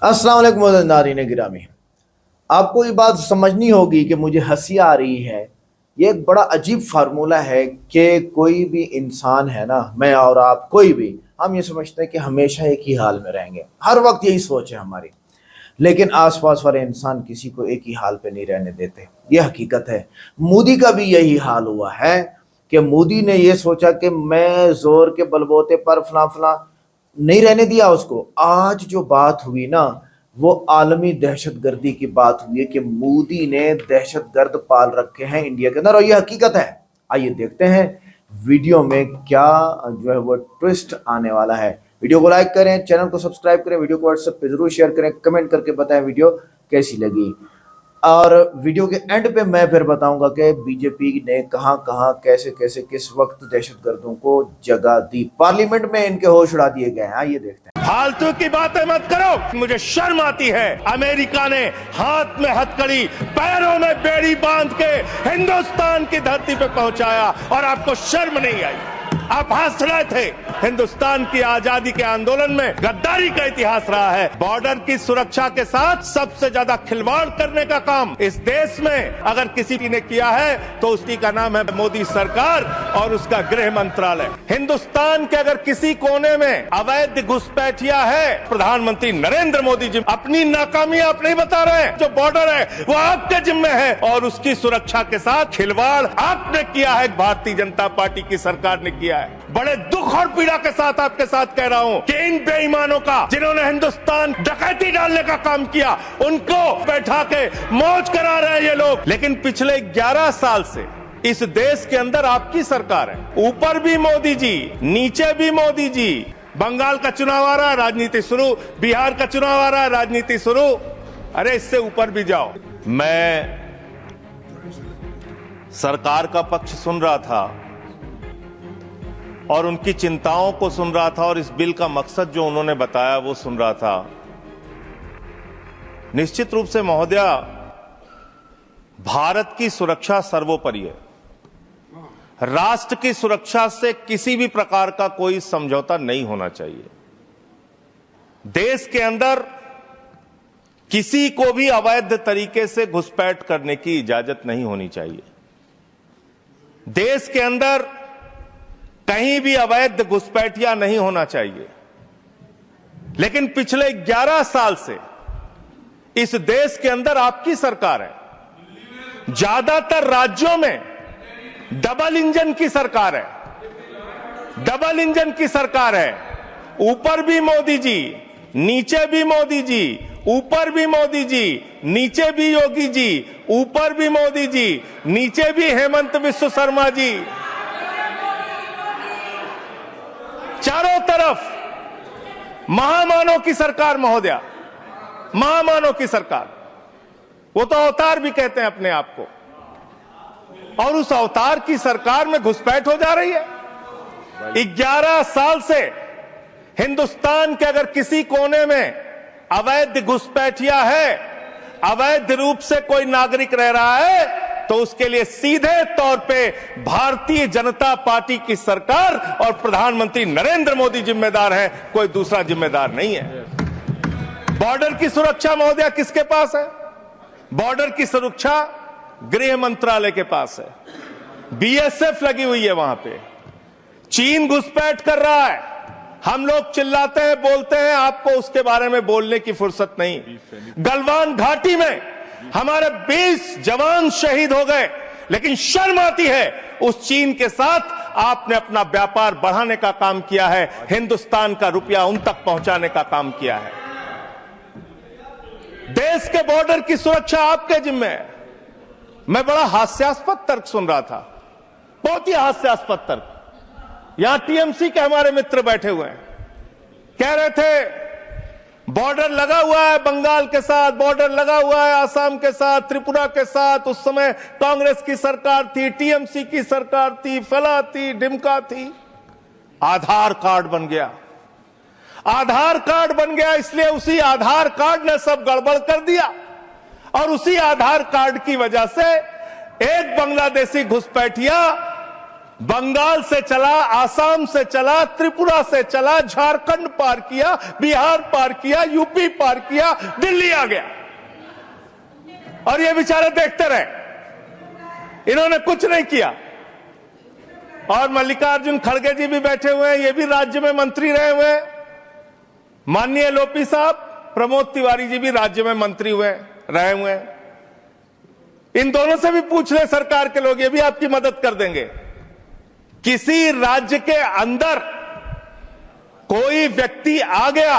अस्सलाम वालेकुम नाज़रीन गिरामी। आपको ये बात समझनी होगी कि मुझे हंसी आ रही है। ये एक बड़ा अजीब फार्मूला है कि कोई भी इंसान है ना, मैं और आप कोई भी, हम ये समझते हैं कि हमेशा एक ही हाल में रहेंगे, हर वक्त यही सोच है हमारी। लेकिन आसपास वाले इंसान किसी को एक ही हाल पे नहीं रहने देते, ये हकीकत है। मोदी का भी यही हाल हुआ है कि मोदी ने ये सोचा कि मैं जोर के बलबोते पर फला फला, नहीं रहने दिया उसको। आज जो बात हुई ना, वो आलमी दहशतगर्दी की बात हुई है कि मोदी ने दहशतगर्द पाल रखे हैं इंडिया के अंदर, और ये हकीकत है। आइए देखते हैं वीडियो में क्या जो है वो ट्विस्ट आने वाला है। वीडियो को लाइक करें, चैनल को सब्सक्राइब करें, वीडियो को व्हाट्सएप पे जरूर शेयर करें, कमेंट करके बताएं वीडियो कैसी लगी। और वीडियो के एंड पे मैं फिर बताऊंगा कि बीजेपी ने कहां कहां कैसे कैसे किस वक्त दहशतगर्दों को जगह दी। पार्लियामेंट में इनके होश उड़ा दिए गए हैं। आइए देखते हैं। फालतू की बातें मत करो, मुझे शर्म आती है। अमेरिका ने हाथ में हथकड़ी, पैरों में बेड़ी बांध के हिंदुस्तान की धरती पे पहुंचाया और आपको शर्म नहीं आई। आप हंस रहे थे। हिंदुस्तान की आजादी के आंदोलन में गद्दारी का इतिहास रहा है। बॉर्डर की सुरक्षा के साथ सबसे ज्यादा खिलवाड़ करने का काम इस देश में अगर किसी ने किया है तो उसी का नाम है मोदी सरकार और उसका गृह मंत्रालय। हिंदुस्तान के अगर किसी कोने में अवैध घुसपैठिया है, प्रधानमंत्री नरेंद्र मोदी जी अपनी नाकामी आप नहीं बता रहे हैं। जो बॉर्डर है वो आपके जिम्मे है और उसकी सुरक्षा के साथ खिलवाड़ आपने किया है, भारतीय जनता पार्टी की सरकार ने किया है। बड़े दुख और पीड़ा के साथ आपके साथ कह रहा हूं कि इन बेईमानों का, जिन्होंने हिंदुस्तान डकैती डालने का काम किया, उनको बैठा के मौज करा रहे हैं ये लोग। लेकिन पिछले 11 साल से इस देश के अंदर आपकी सरकार है। ऊपर भी मोदी जी, नीचे भी मोदी जी। बंगाल का चुनाव आ रहा है, राजनीति शुरू। बिहार का चुनाव आ रहा है, राजनीति शुरू। अरे इससे ऊपर भी जाओ। मैं सरकार का पक्ष सुन रहा था और उनकी चिंताओं को सुन रहा था और इस बिल का मकसद जो उन्होंने बताया वो सुन रहा था। निश्चित रूप से महोदया, भारत की सुरक्षा सर्वोपरि है। राष्ट्र की सुरक्षा से किसी भी प्रकार का कोई समझौता नहीं होना चाहिए। देश के अंदर किसी को भी अवैध तरीके से घुसपैठ करने की इजाजत नहीं होनी चाहिए। देश के अंदर कहीं भी अवैध घुसपैठिया नहीं होना चाहिए। लेकिन पिछले 11 साल से इस देश के अंदर आपकी सरकार है। ज्यादातर राज्यों में डबल इंजन की सरकार है। डबल इंजन की सरकार है। ऊपर भी मोदी जी, नीचे भी मोदी जी। ऊपर भी मोदी जी, नीचे भी योगी जी। ऊपर भी मोदी जी, नीचे भी हेमंत बिस्व शर्मा जी। चारों तरफ महामानव की सरकार महोदया, महामानव की सरकार। वो तो अवतार भी कहते हैं अपने आप को, और उस अवतार की सरकार में घुसपैठ हो जा रही है। 11 साल से हिंदुस्तान के अगर किसी कोने में अवैध घुसपैठिया है, अवैध रूप से कोई नागरिक रह रहा है, तो उसके लिए सीधे तौर पे भारतीय जनता पार्टी की सरकार और प्रधानमंत्री नरेंद्र मोदी जिम्मेदार है, कोई दूसरा जिम्मेदार नहीं है। बॉर्डर की सुरक्षा महोदया किसके पास है? बॉर्डर की सुरक्षा गृह मंत्रालय के पास है। बीएसएफ लगी हुई है वहां पे। चीन घुसपैठ कर रहा है। हम लोग चिल्लाते हैं, बोलते हैं, आपको उसके बारे में बोलने की फुर्सत नहीं। गलवान घाटी में हमारे 20 जवान शहीद हो गए, लेकिन शर्म आती है उस चीन के साथ आपने अपना व्यापार बढ़ाने का काम किया है, हिंदुस्तान का रुपया उन तक पहुंचाने का काम किया है। देश के बॉर्डर की सुरक्षा आपके जिम्मे है। मैं बड़ा हास्यास्पद तर्क सुन रहा था, बहुत ही हास्यास्पद तर्क। यहां टीएमसी के हमारे मित्र बैठे हुए हैं, कह रहे थे बॉर्डर लगा हुआ है बंगाल के साथ, बॉर्डर लगा हुआ है आसाम के साथ, त्रिपुरा के साथ। उस समय कांग्रेस की सरकार थी, टीएमसी की सरकार थी, फला थी, डिमका थी। आधार कार्ड बन गया। आधार कार्ड बन गया, इसलिए उसी आधार कार्ड ने सब गड़बड़ कर दिया, और उसी आधार कार्ड की वजह से एक बांग्लादेशी घुसपैठिया बंगाल से चला, आसाम से चला, त्रिपुरा से चला, झारखंड पार किया, बिहार पार किया, यूपी पार किया, दिल्ली आ गया और ये बेचारे देखते रहे, इन्होंने कुछ नहीं किया। और मल्लिकार्जुन खड़गे जी भी बैठे हुए हैं, ये भी राज्य में मंत्री रहे हुए हैं। माननीय लोपी साहब, प्रमोद तिवारी जी भी राज्य में मंत्री रहे हुए हैं। इन दोनों से भी पूछ ले सरकार के लोग, ये भी आपकी मदद कर देंगे। किसी राज्य के अंदर कोई व्यक्ति आ गया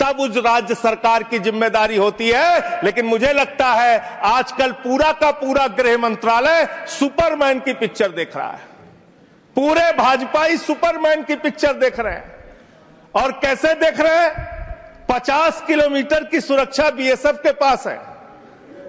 तब उस राज्य सरकार की जिम्मेदारी होती है, लेकिन मुझे लगता है आजकल पूरा का पूरा गृह मंत्रालय सुपरमैन की पिक्चर देख रहा है। पूरे भाजपाई सुपरमैन की पिक्चर देख रहे हैं। और कैसे देख रहे हैं? 50 किलोमीटर की सुरक्षा बीएसएफ के पास है।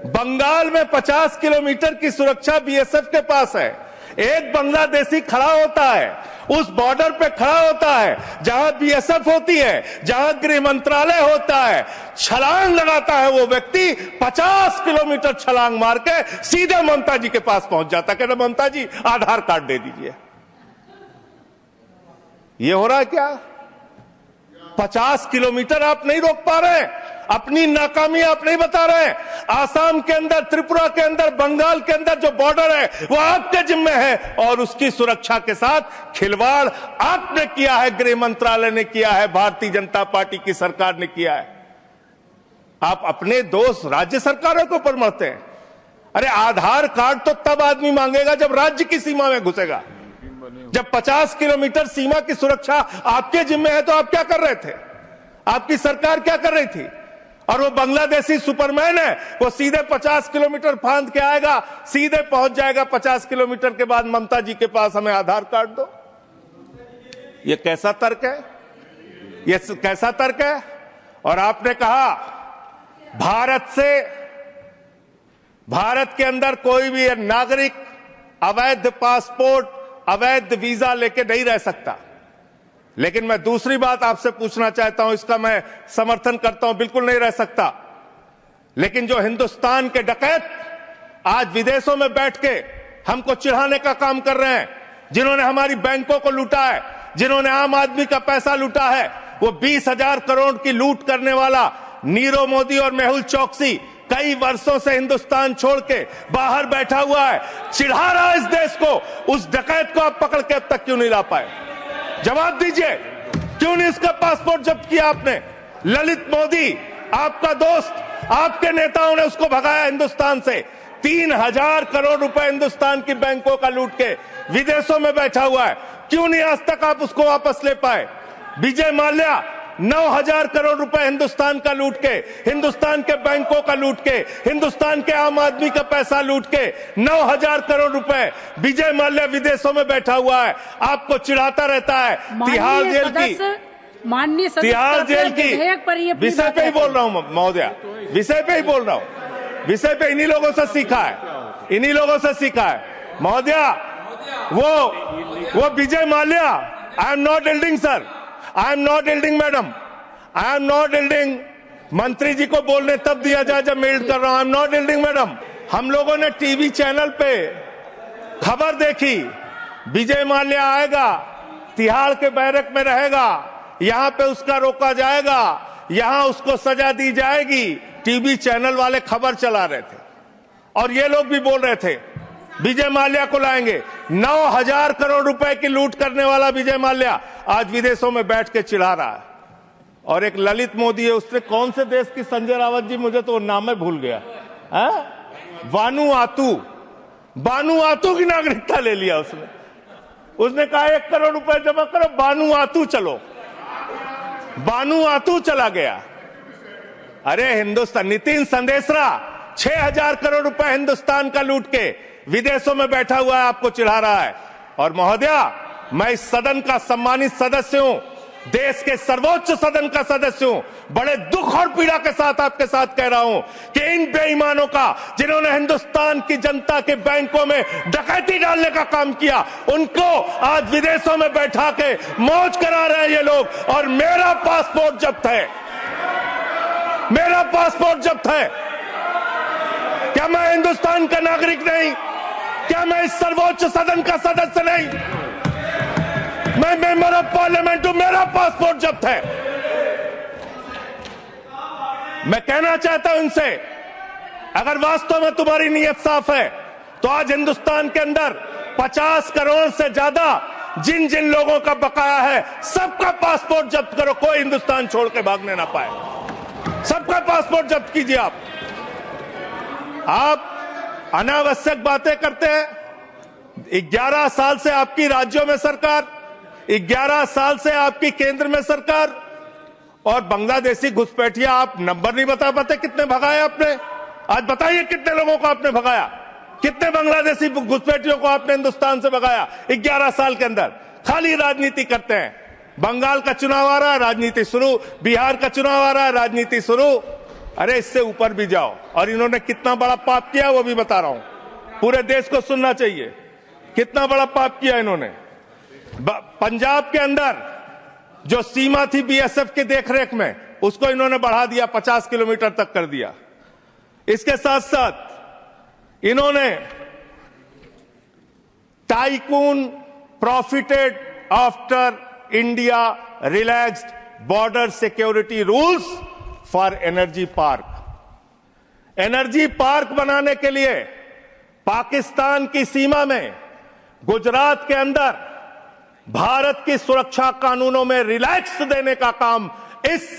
बंगाल में 50 किलोमीटर की सुरक्षा बीएसएफ के पास है। एक बांग्लादेशी खड़ा होता है, उस बॉर्डर पे खड़ा होता है जहां बीएसएफ होती है, जहां गृह मंत्रालय होता है, छलांग लगाता है वो व्यक्ति, 50 किलोमीटर छलांग मार के सीधे ममता जी के पास पहुंच जाता है। कहते ममता जी आधार कार्ड दे दीजिए। ये हो रहा है क्या? 50 किलोमीटर आप नहीं रोक पा रहे हैं, अपनी नाकामी आप नहीं बता रहे हैं। आसाम के अंदर, त्रिपुरा के अंदर, बंगाल के अंदर जो बॉर्डर है वो आपके जिम्मे है और उसकी सुरक्षा के साथ खिलवाड़ आपने किया है, गृह मंत्रालय ने किया है, भारतीय जनता पार्टी की सरकार ने किया है। आप अपने दोस्त राज्य सरकारों के ऊपर मरते हैं। अरे आधार कार्ड तो तब आदमी मांगेगा जब राज्य की सीमा में घुसेगा। जब 50 किलोमीटर सीमा की सुरक्षा आपके जिम्मे है तो आप क्या कर रहे थे? आपकी सरकार क्या कर रही थी? और वो बांग्लादेशी सुपरमैन है, वो सीधे 50 किलोमीटर फांद के आएगा, सीधे पहुंच जाएगा 50 किलोमीटर के बाद ममता जी के पास, हमें आधार कार्ड दो। ये कैसा तर्क है? ये कैसा तर्क है? और आपने कहा भारत के अंदर कोई भी नागरिक अवैध पासपोर्ट, अवैध वीजा लेके नहीं रह सकता। लेकिन मैं दूसरी बात आपसे पूछना चाहता हूं, इसका मैं समर्थन करता हूं, बिल्कुल नहीं रह सकता। लेकिन जो हिंदुस्तान के डकैत आज विदेशों में बैठ के हमको चिढ़ाने का काम कर रहे हैं, जिन्होंने हमारी बैंकों को लूटा है, जिन्होंने आम आदमी का पैसा लूटा है, वो 20,000 करोड़ की लूट करने वाला नीरव मोदी और मेहुल चौकसी कई वर्षों से हिंदुस्तान छोड़ के बाहर बैठा हुआ है, चिढ़ा रहा है इस देश को। उस डकैत को आप पकड़ के अब तक क्यों नहीं ला पाए? जवाब दीजिए, क्यों नहीं उसका पासपोर्ट जब्त किया आपने? ललित मोदी आपका दोस्त, आपके नेताओं ने उसको भगाया हिंदुस्तान से। 3,000 करोड़ रुपए हिंदुस्तान की बैंकों का लूट के विदेशों में बैठा हुआ है, क्यों नहीं आज तक आप उसको वापस ले पाए? विजय माल्या 9,000 करोड़ रुपए हिंदुस्तान का लूट के, हिंदुस्तान के बैंकों का लूट के, हिंदुस्तान के आम आदमी का पैसा लूट के 9,000 करोड़ रुपए विजय माल्या विदेशों में बैठा हुआ है, आपको चिढ़ाता रहता है। तिहाड़ जेल की विषय पे ही बोल रहा हूं महोदया, विषय पे ही बोल रहा हूं, विषय पे इन्हीं लोगों से सीखा है, इन्हीं लोगों से सीखा है महोदया। वो Vijay Mallya, I am not yielding sir, I am not yielding madam, I am not yielding. मंत्री जी को बोलने तब दिया जाए जब मैं यील्ड कर रहा हूं। आई एम नॉट यील्डिंग मैडम। हम लोगों ने टीवी चैनल पे खबर देखी, विजय माल्या आएगा, तिहाड़ के बैरक में रहेगा, यहां पे उसका रोका जाएगा, यहां उसको सजा दी जाएगी। टीवी चैनल वाले खबर चला रहे थे और ये लोग भी बोल रहे थे विजय माल्या को लाएंगे। 9,000 करोड़ रुपए की लूट करने वाला विजय माल्या आज विदेशों में बैठ के चिढ़ा रहा है। और एक ललित मोदी है, उसने कौन से देश की, संजय रावत जी, मुझे तो नाम में भूल गया, बानुआतू की नागरिकता ले लिया उसने। उसने कहा 1 करोड़ रुपए जमा करो, बानुआतू चलो, बानुआतू चला गया। अरे हिंदुस्तान, नितिन संदेशरा 6,000 करोड़ रुपए हिंदुस्तान का लूट के विदेशों में बैठा हुआ है, आपको चिढ़ा रहा है। और महोदया, मैं इस सदन का सम्मानित सदस्य हूं, देश के सर्वोच्च सदन का सदस्य हूं, बड़े दुख और पीड़ा के साथ आपके साथ कह रहा हूं कि इन बेईमानों का, जिन्होंने हिंदुस्तान की जनता के बैंकों में डकैती डालने का काम किया, उनको आज विदेशों में बैठा के मौज करा रहे हैं ये लोग। और मेरा पासपोर्ट जब्त है, मेरा पासपोर्ट जब्त है। क्या मैं हिंदुस्तान का नागरिक नहीं? क्या मैं इस सर्वोच्च सदन का सदस्य नहीं? मैं मेंबर ऑफ पार्लियामेंट हूं, मेरा पासपोर्ट जब्त है। मैं कहना चाहता हूं इनसे, अगर वास्तव में तुम्हारी नीयत साफ है तो आज हिंदुस्तान के अंदर 50 करोड़ से ज्यादा जिन जिन लोगों का बकाया है सबका पासपोर्ट जब्त करो, कोई हिंदुस्तान छोड़ के भागने ना पाए। सबका पासपोर्ट जब्त कीजिए। आप अनावश्यक बातें करते हैं। 11 साल से आपकी राज्यों में सरकार, 11 साल से आपकी केंद्र में सरकार, और बांग्लादेशी घुसपैठिया आप नंबर नहीं बता पाते कितने भगाए आपने। आज बताइए कितने लोगों को आपने भगाया, कितने बांग्लादेशी घुसपैठियों को आपने हिंदुस्तान से भगाया 11 साल के अंदर। खाली राजनीति करते हैं। बंगाल का चुनाव आ रहा है, राजनीति शुरू। बिहार का चुनाव आ रहा है, राजनीति शुरू। अरे इससे ऊपर भी जाओ। और इन्होंने कितना बड़ा पाप किया वो भी बता रहा हूं, पूरे देश को सुनना चाहिए कितना बड़ा पाप किया इन्होंने। पंजाब के अंदर जो सीमा थी बीएसएफ के देखरेख में, उसको इन्होंने बढ़ा दिया, 50 किलोमीटर तक कर दिया। इसके साथ साथ इन्होंने tycoon profited after India relaxed border security rules for energy park. Energy park बनाने के लिए पाकिस्तान की सीमा में, गुजरात के अंदर भारत की सुरक्षा कानूनों में रिलैक्स देने का काम इस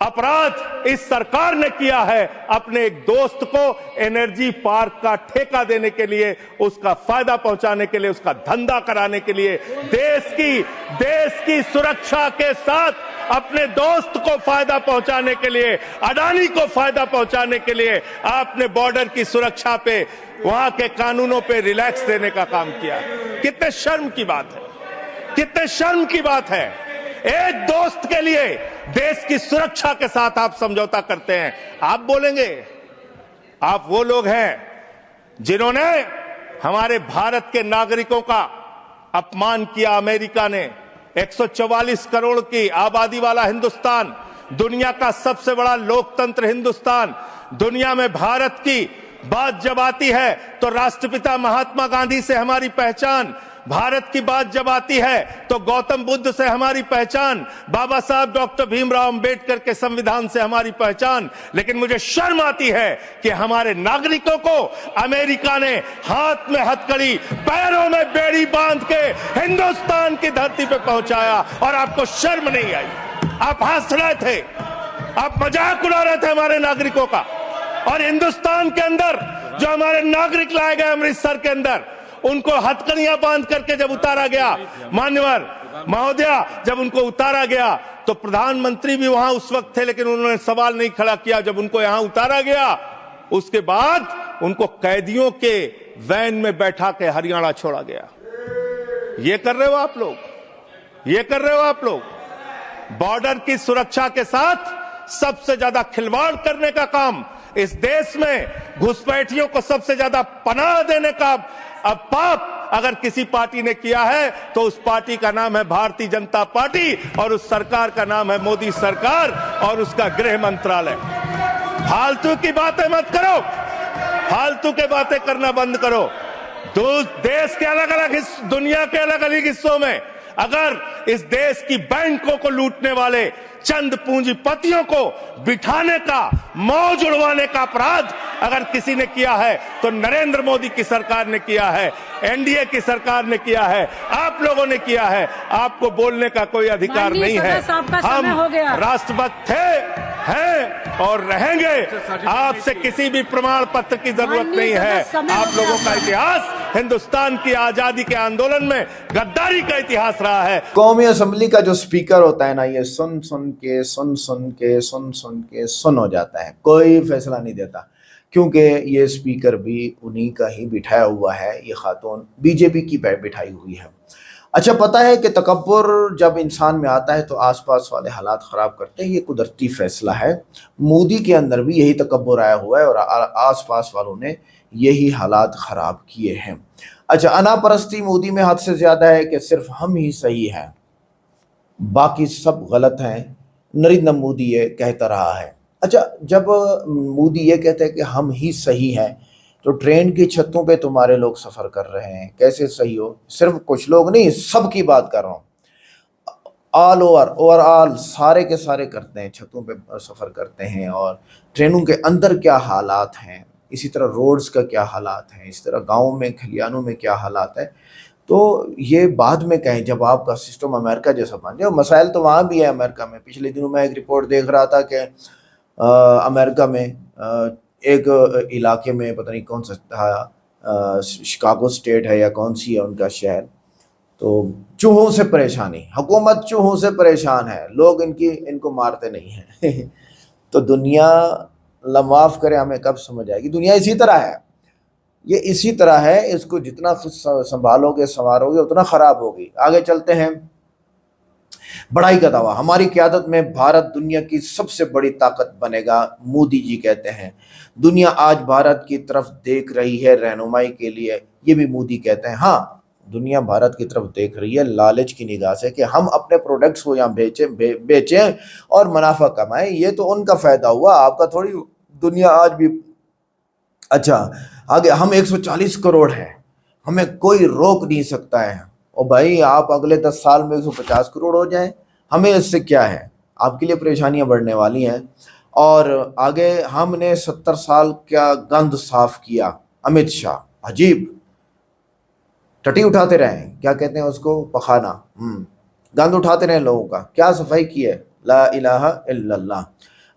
अपराध इस सरकार ने किया है। अपने एक दोस्त को एनर्जी पार्क का ठेका देने के लिए, उसका फायदा पहुंचाने के लिए, उसका धंधा कराने के लिए, देश की सुरक्षा के साथ अपने दोस्त को फायदा पहुंचाने के लिए, अडानी को फायदा पहुंचाने के लिए आपने बॉर्डर की सुरक्षा पे, वहां के कानूनों पे रिलैक्स देने का काम किया। कितने शर्म की बात है, कितने शर्म की बात है। एक दोस्त के लिए देश की सुरक्षा के साथ आप समझौता करते हैं। आप बोलेंगे आप वो लोग हैं जिन्होंने हमारे भारत के नागरिकों का अपमान किया। अमेरिका ने 144 करोड़ की आबादी वाला हिंदुस्तान, दुनिया का सबसे बड़ा लोकतंत्र हिंदुस्तान, दुनिया में भारत की बात जब आती है तो राष्ट्रपिता महात्मा गांधी से हमारी पहचान, भारत की बात जब आती है तो गौतम बुद्ध से हमारी पहचान, बाबा साहब डॉक्टर भीमराव अंबेडकर के संविधान से हमारी पहचान। लेकिन मुझे शर्म आती है कि हमारे नागरिकों को अमेरिका ने हाथ में हथकड़ी, पैरों में बेड़ी बांध के हिंदुस्तान की धरती पे पहुंचाया और आपको शर्म नहीं आई। आप हंस रहे थे, आप मजाक उड़ा रहे थे हमारे नागरिकों का। और हिंदुस्तान के अंदर जो हमारे नागरिक लाए गए अमृतसर के अंदर, उनको हथकड़ियां बांध करके जब उतारा गया, मान्यवर महोदया, जब उनको उतारा गया तो प्रधानमंत्री भी वहां उस वक्त थे, लेकिन उन्होंने सवाल नहीं खड़ा किया। जब उनको यहां उतारा गया उसके बाद उनको कैदियों के वैन में बैठा के हरियाणा छोड़ा गया। ये कर रहे हो आप लोग, ये कर रहे हो आप लोग। बॉर्डर की सुरक्षा के साथ सबसे ज्यादा खिलवाड़ करने का काम इस देश में, घुसपैठियों को सबसे ज्यादा पनाह देने का अब पाप अगर किसी पार्टी ने किया है तो उस पार्टी का नाम है भारतीय जनता पार्टी, और उस सरकार का नाम है मोदी सरकार और उसका गृह मंत्रालय। फालतू की बातें मत करो, फालतू के बातें करना बंद करो। देश के अलग अलग दुनिया के अलग अलग हिस्सों में अगर इस देश की बैंकों को लूटने वाले चंद पूंजीपतियों को बिठाने का, मौज उड़वाने का अपराध अगर किसी ने किया है तो नरेंद्र मोदी की सरकार ने किया है, एनडीए की सरकार ने किया है, आप लोगों ने किया है। आपको बोलने का कोई अधिकार नहीं है। हम राष्ट्रभक्त थे, हैं और रहेंगे। आपसे किसी भी प्रमाण पत्र की जरूरत नहीं है। आप लोगों का इतिहास हिंदुस्तान की आजादी के आंदोलन में गद्दारी का इतिहास रहा है। कौमी असेंबली का जो स्पीकर होता है ना, ये सुन हो जाता है, कोई फैसला नहीं देता, क्योंकि ये स्पीकर भी उन्हीं का ही बिठाया हुआ है। ये खातून बीजेपी की बिठाई हुई है। अच्छा, पता है कि तकब्बुर जब इंसान में आता है तो आसपास वाले हालात ख़राब करते हैं। ये कुदरती फैसला है। मोदी के अंदर भी यही तकब्बुर आया हुआ है और आसपास वालों ने यही हालात ख़राब किए हैं। अच्छा, अनापरस्ती मोदी में हद से ज़्यादा है कि सिर्फ हम ही सही हैं, बाकी सब गलत हैं। नरेंद्र मोदी ये कहता रहा है। अच्छा, जब मोदी ये कहते हैं कि हम ही सही हैं, तो ट्रेन की छतों पे तुम्हारे लोग सफर कर रहे हैं, कैसे सही हो? सिर्फ कुछ लोग नहीं, सबकी बात कर रहा हूँ। ऑल ओवरऑल सारे के सारे करते हैं, छतों पे सफर करते हैं। और ट्रेनों के अंदर क्या हालात हैं, इसी तरह रोड्स का क्या हालात हैं, इस तरह गाँव में खलियानों में क्या हालात है, तो ये बाद में कहें जब आपका सिस्टम अमेरिका जैसा बन जाए। मसाइल तो वहाँ भी है अमेरिका में। पिछले दिनों मैं एक रिपोर्ट देख रहा था कि अमेरिका में एक इलाके में, पता नहीं कौन सा था, शिकागो स्टेट है या कौन सी है उनका शहर, तो चूहों से परेशानी, हुकूमत चूहों से परेशान है, लोग इनको मारते नहीं हैं। तो दुनिया लमाफ करे, हमें कब समझ आएगी? दुनिया इसी तरह है, ये इसी तरह है, इसको जितना संभालोगे संवारोगे उतना खराब होगी। आगे चलते हैं। बढ़ाई का दावा, हमारी क़यादत में भारत दुनिया की सबसे बड़ी ताकत बनेगा, मोदी जी कहते हैं। दुनिया आज भारत की तरफ देख रही है रहनुमाई के लिए, ये भी मोदी कहते हैं। हाँ, दुनिया भारत की तरफ देख रही है लालच की निगाह से कि हम अपने प्रोडक्ट्स को यहाँ बेचें और मुनाफा कमाएं। ये तो उनका फायदा हुआ, आपका थोड़ी। दुनिया आज भी अच्छा आगे, हम 140 करोड़ हैं, हमें कोई रोक नहीं सकता है। और भाई आप अगले 10 साल में 150 करोड़ हो जाएं, हमें इससे क्या है? आपके लिए परेशानियां बढ़ने वाली हैं। और आगे, हमने 70 साल का गंद साफ किया, अमित शाह। अजीब, टटी उठाते रहे, क्या कहते हैं उसको, पखाना, गंद उठाते रहे लोगों का, क्या सफाई की है? ला इलाहा इल्लल्लाह।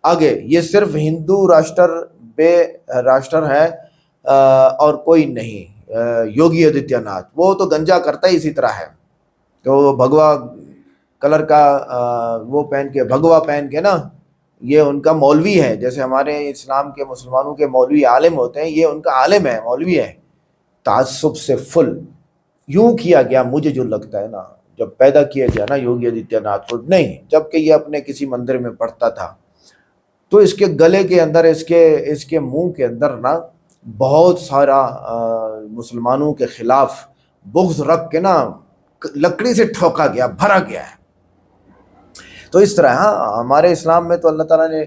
आगे, ये सिर्फ हिंदू राष्ट्र है और कोई नहीं। योगी आदित्यनाथ, वो तो गंजा करता ही इसी तरह है, तो भगवा कलर का वो पहन के, भगवा पहन के ना, ये उनका मौलवी है। जैसे हमारे इस्लाम के मुसलमानों के मौलवी आलिम होते हैं, ये उनका आलिम है, मौलवी है। ताज्जुब से फुल यूं किया गया, मुझे जो लगता है ना, जब पैदा किया गया ना योगी आदित्यनाथ को, नहीं, जबकि ये अपने किसी मंदिर में पढ़ता था, तो इसके गले के अंदर, इसके मुंह के अंदर ना बहुत सारा मुसलमानों के खिलाफ बुग़्ज़ रख के ना लकड़ी से ठोका गया, भरा गया है। तो इस तरह, हाँ, हमारे इस्लाम में तो अल्लाह ताला ने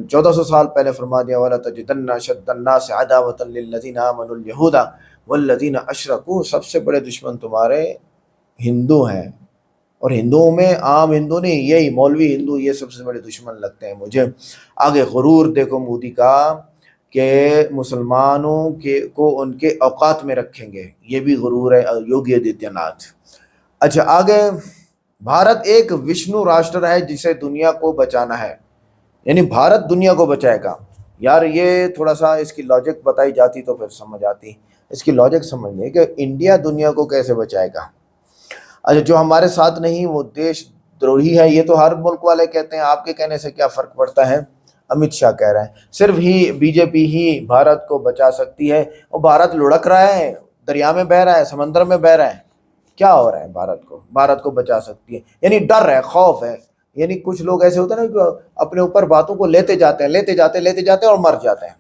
1400 साल पहले फरमा दिया, वला तजिदन्ना अशद्दन्नास अदावतन लिल्लज़ीना आमनुल यहूदा वल्लज़ीना अशरकू, सबसे बड़े दुश्मन तुम्हारे हिंदू हैं। और हिंदुओं में आम हिंदू नहीं, यही मौलवी हिंदू, ये सबसे बड़े दुश्मन लगते हैं मुझे। आगे गुरूर देखो मोदी का, कि मुसलमानों को उनके औकात में रखेंगे, ये भी गुरूर है योगी आदित्यनाथ। अच्छा आगे, भारत एक विष्णु राष्ट्र है जिसे दुनिया को बचाना है, यानी भारत दुनिया को बचाएगा। यार ये थोड़ा सा इसकी लॉजिक बताई जाती तो फिर समझ आती। इसकी लॉजिक समझने कि इंडिया दुनिया को कैसे बचाएगा। अच्छा, जो हमारे साथ नहीं वो देशद्रोही है, ये तो हर मुल्क वाले कहते हैं, आपके कहने से क्या फ़र्क पड़ता है? अमित शाह कह रहे हैं सिर्फ ही बीजेपी ही भारत को बचा सकती है। और भारत लुढ़क रहा है, दरिया में बह रहा है, समंदर में बह रहा है, क्या हो रहा है? भारत को बचा सकती है, यानी डर है, खौफ है। यानी कुछ लोग ऐसे होते हैं ना कि अपने ऊपर बातों को लेते जाते हैं और मर जाते हैं।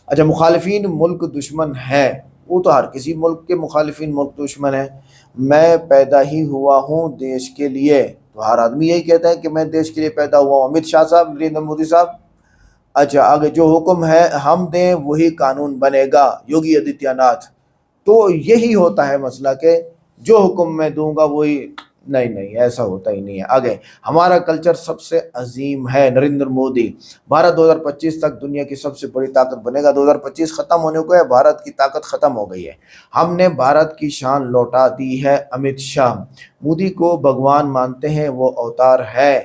अच्छा, मुखालिफिन मुल्क दुश्मन है, वो तो हर किसी मुल्क के मुखालिफिन मुल्क दुश्मन है। मैं पैदा ही हुआ हूँ देश के लिए, तो हर आदमी यही कहता है कि मैं देश के लिए पैदा हुआ हूँ। अमित शाह साहब, नरेंद्र मोदी साहब। अच्छा आगे, जो हुक्म है हम दें वही कानून बनेगा, योगी आदित्यनाथ। तो यही होता है मसला के जो हुक्म मैं दूंगा वही, नहीं, ऐसा होता ही नहीं है। आगे, हमारा कल्चर सबसे अजीम है, नरेंद्र मोदी। भारत 2025 तक दुनिया की सबसे बड़ी ताकत बनेगा। 2025 खत्म होने को है, भारत की ताकत खत्म हो गई है, हमने भारत की शान लौटा दी है, अमित शाह। मोदी को भगवान मानते हैं, वो अवतार है,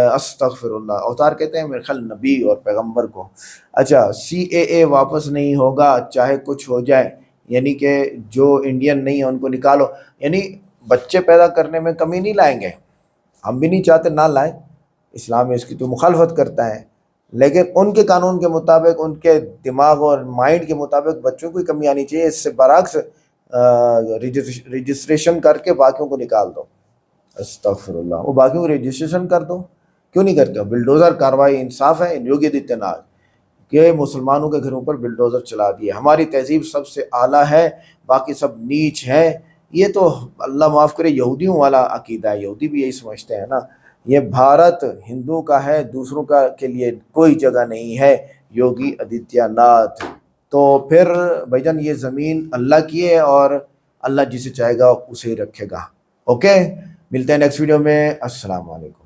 अस्तगफिरुल्लाह, अवतार कहते हैं मेरे ख्याल नबी और पैगंबर को। अच्छा, CAA वापस नहीं होगा चाहे कुछ हो जाए, यानी कि जो इंडियन नहीं है उनको निकालो, यानी बच्चे पैदा करने में कमी नहीं लाएंगे। हम भी नहीं चाहते ना लाएं, इस्लाम इसकी तो मुखालफत करता है, लेकिन उनके कानून के मुताबिक, उनके दिमाग और माइंड के मुताबिक बच्चों की कमी आनी चाहिए। इससे बरअक्स रजिस्ट्रेशन करके बाकियों को निकाल दो, अस्तगफिरुल्लाह, वो बाकियों को रजिस्ट्रेशन कर दो, क्यों नहीं करते हो? बिल्डोज़र कार्रवाई इंसाफ है योगी आदित्यनाथ के, मुसलमानों के घरों पर बिल्डोज़र चला दिए। हमारी तहजीब सबसे आला है, बाकी सब नीच है। ये तो अल्लाह माफ़ करे यहूदियों वाला अकीदा है, यहूदी भी यही समझते हैं ना। ये भारत हिंदू का है, दूसरों का के लिए कोई जगह नहीं है, योगी आदित्यनाथ। तो फिर भाईजान ये ज़मीन अल्लाह की है और अल्लाह जिसे चाहेगा उसे रखेगा। ओके, मिलते हैं नेक्स्ट वीडियो में। अस्सलाम वालेकुम।